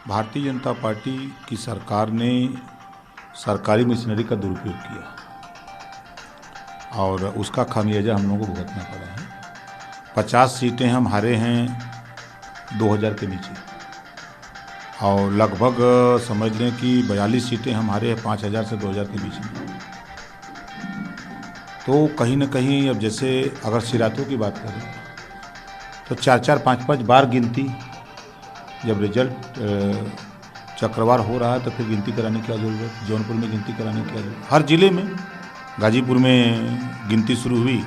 Bharatiya Janata party की सरकार ने सरकारी मशीनरी का दुरुपयोग किया और उसका खामियाजा हम लोगों को भुगतना पड़ा है। 50 सीटें हम हारे हैं 2000 के नीचे और लगभग समझ लें कि 42 सीटें हम हारे हैं 5000 से 2000 के बीच में। तो कहीं न कहीं अब जैसे अगर सिरातों की बात करें तो 4-4, 5-5 बार गिनती, जब रिजल्ट चक्रवार हो रहा है तो फिर गिनती कराने की क्या ज़रूरत, जौनपुर में गिनती कराने की क्या ज़रूरत, हर ज़िले में। गाजीपुर में गिनती शुरू हुई,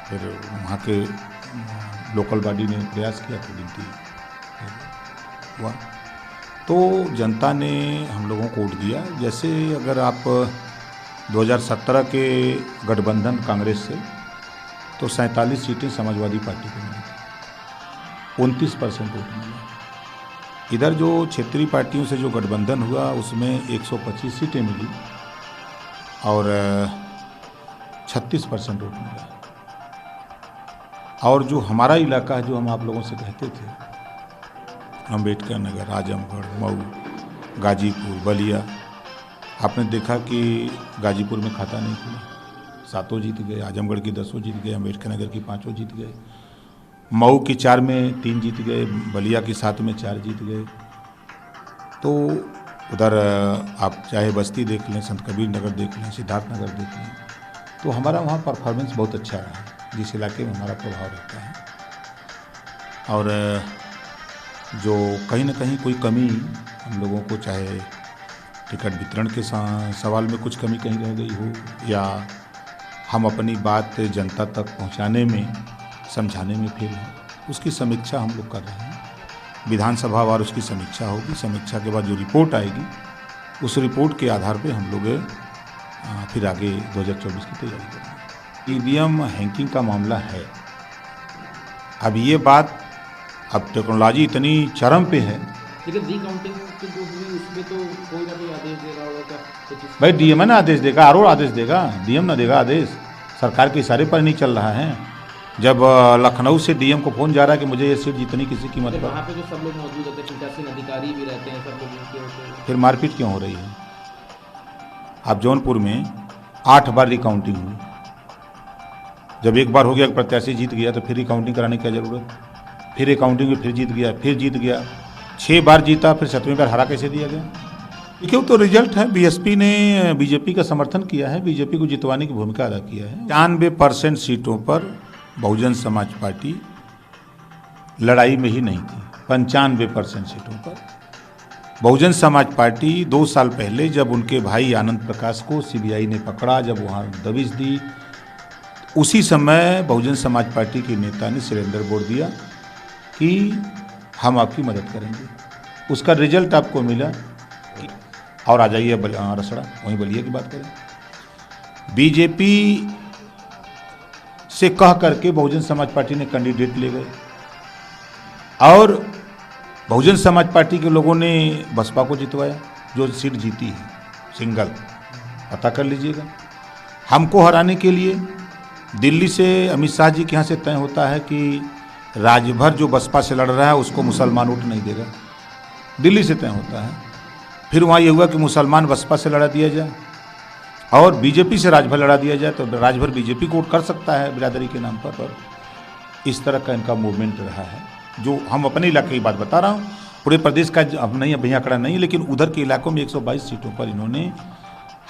फिर वहाँ के लोकल बॉडी ने प्रयास किया, फिर गिनती हुआ। तो जनता ने हम लोगों को वोट दिया। जैसे अगर आप 2017 के गठबंधन कांग्रेस से तो 47 सीटें समाजवादी पार्टी को मिली, 29% वोट मिला। इधर जो क्षेत्रीय पार्टियों से जो गठबंधन हुआ उसमें 125 सीटें मिली और 36% वोट मिला। और जो हमारा इलाका है, जो हम आप लोगों से कहते थे, अम्बेडकर नगर, आजमगढ़, मऊ, गाजीपुर, बलिया, आपने देखा कि गाजीपुर में खाता नहीं खुला, 7 जीत गए, आजमगढ़ की 10 जीत गए, अम्बेडकर नगर की 5 जीत गए, मऊ की 4 में 3 जीत गए, बलिया की 7 में 4 जीत गए। तो उधर आप चाहे बस्ती देख लें, संत कबीर नगर देख लें, सिद्धार्थ नगर देख लें, तो हमारा वहाँ परफॉर्मेंस बहुत अच्छा रहा है, जिस इलाके में हमारा प्रभाव रहता है। और जो कहीं ना कहीं कोई कमी हम लोगों को, चाहे टिकट वितरण के सवाल में कुछ कमी कहीं रह गई हो या हम अपनी बात जनता तक पहुँचाने में, समझाने में फेल है, उसकी समीक्षा हम लोग कर रहे हैं। विधानसभा वार उसकी समीक्षा होगी, समीक्षा के बाद जो रिपोर्ट आएगी उस रिपोर्ट के आधार पे हम लोग फिर आगे 2024 की तैयारी करेंगे। ईवीएम हैकिंग का मामला है। अब ये बात, अब टेक्नोलॉजी इतनी चरम पे है, लेकिन रीकाउंटिंग की जो हुई उसमें तो कोई ना कोई आदेश दे रहा होगा क्या? भाई डीएम ना आदेश देगा, आरोप आदेश देगा, डीएम ना देगा आदेश। सरकार के इशारे पर नहीं चल रहा है। जब लखनऊ से डीएम को फोन जा रहा है कि मुझे ये सीट जितनी किसी कीमत पर, वहाँ पे जो सब लोग मौजूद होते हैं, पीठासीन अधिकारी भी रहते हैं, सब लोग होते हैं, फिर मारपीट क्यों हो रही है? अब जौनपुर में 8 बार रिकाउंटिंग हुई। जब एक बार हो गया, प्रत्याशी जीत गया, तो फिर रिकाउंटिंग कराने की क्या जरूरत? फिर रिकाउंटिंग में फिर जीत गया, फिर जीत गया, 6 बार जीता, फिर 7वीं बार हरा कैसे दिया गया? क्यों? तो रिजल्ट है। बीएसपी ने बीजेपी का समर्थन किया है, बीजेपी को जितवाने की भूमिका अदा किया है। 95% सीटों पर बहुजन समाज पार्टी लड़ाई में ही नहीं थी। 95% सीटों पर बहुजन समाज पार्टी 2 साल पहले जब उनके भाई आनंद प्रकाश को सीबीआई ने पकड़ा, जब वहाँ दबिश दी, उसी समय बहुजन समाज पार्टी के नेता ने सिलेंडर बोर्ड दिया कि हम आपकी मदद करेंगे। उसका रिजल्ट आपको मिला। और आ जाइए रसड़ा, वहीं बलिया की बात करें। बीजेपी से कह करके बहुजन समाज पार्टी ने कैंडिडेट ले गए और बहुजन समाज पार्टी के लोगों ने बसपा को जितवाया, जो सीट जीती है सिंगल। पता कर लीजिएगा। हमको हराने के लिए दिल्ली से अमित शाह जी के यहाँ से तय होता है कि राजभर जो बसपा से लड़ रहा है उसको मुसलमान वोट नहीं देगा। दिल्ली से तय होता है। फिर वहाँ ये हुआ कि मुसलमान बसपा से लड़ा दिया जाए और बीजेपी से राजभर लड़ा दिया जाए, तो राजभर बीजेपी को वोट कर सकता है बिरादरी के नाम पर। इस तरह का इनका मूवमेंट रहा है। जो हम अपने इलाके की बात बता रहा हूँ, पूरे प्रदेश का अब नहीं, अब आंकड़ा नहीं, लेकिन उधर के इलाकों में 122 सीटों पर इन्होंने,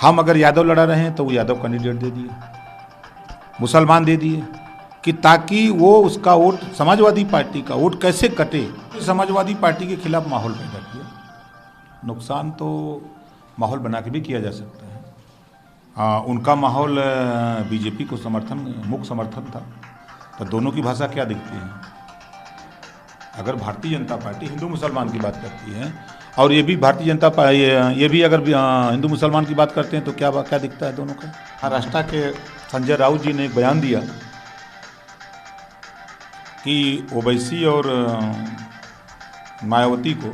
हम अगर यादव लड़ा रहे हैं तो वो यादव कैंडिडेट दे दिए, मुसलमान दे दिए, कि ताकि वो उसका वोट, समाजवादी पार्टी का वोट कैसे कटे। समाजवादी पार्टी के खिलाफ माहौल पैदा किया। नुकसान तो माहौल बना के भी किया जा सकता है। उनका माहौल बीजेपी को समर्थन, मुख्य समर्थन था। तो दोनों की भाषा क्या दिखती है? अगर भारतीय जनता पार्टी हिंदू मुसलमान की बात करती है और ये भी भारतीय जनता पार्टी, ये भी अगर हिंदू मुसलमान की बात करते हैं, तो क्या दिखता है दोनों का? महाराष्ट्र के संजय राउत जी ने एक बयान दिया कि ओवैसी और मायावती को,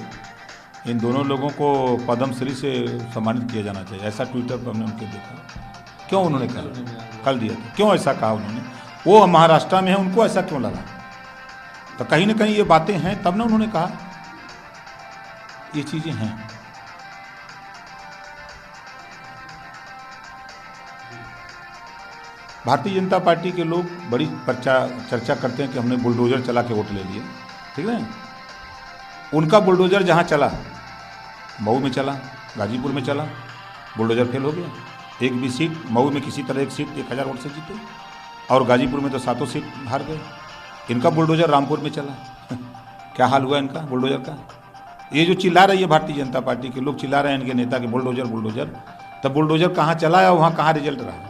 इन दोनों लोगों को पद्म श्री से सम्मानित किया जाना चाहिए। ऐसा ट्विटर पर हमने उनके देखा। क्यों उन्होंने कहा? कल दिया था। क्यों ऐसा कहा उन्होंने? वो महाराष्ट्र में है, उनको ऐसा क्यों लगा? तो कहीं ना कहीं ये बातें हैं, तब ना उन्होंने कहा। ये चीज़ें हैं। भारतीय जनता पार्टी के लोग बड़ी चर्चा करते हैं कि हमने बुलडोजर चला के वोट ले लिए, ठीक है। उनका बुलडोजर जहाँ चला, मऊ में चला, गाजीपुर में चला, बुलडोजर फेल हो गया। एक भी सीट, मऊ में किसी तरह एक सीट 1000 वोट से जीते, और गाजीपुर में तो 7 सीट हार गए। इनका बुलडोजर रामपुर में चला क्या हाल हुआ इनका बुलडोजर का। ये जो चिल्ला रही है भारतीय जनता पार्टी के लोग, चिल्ला रहे हैं इनके नेता के बुलडोजर बुलडोजर, तब बुलडोजर कहाँ चला है और वहाँ कहाँ रिजल्ट रहा।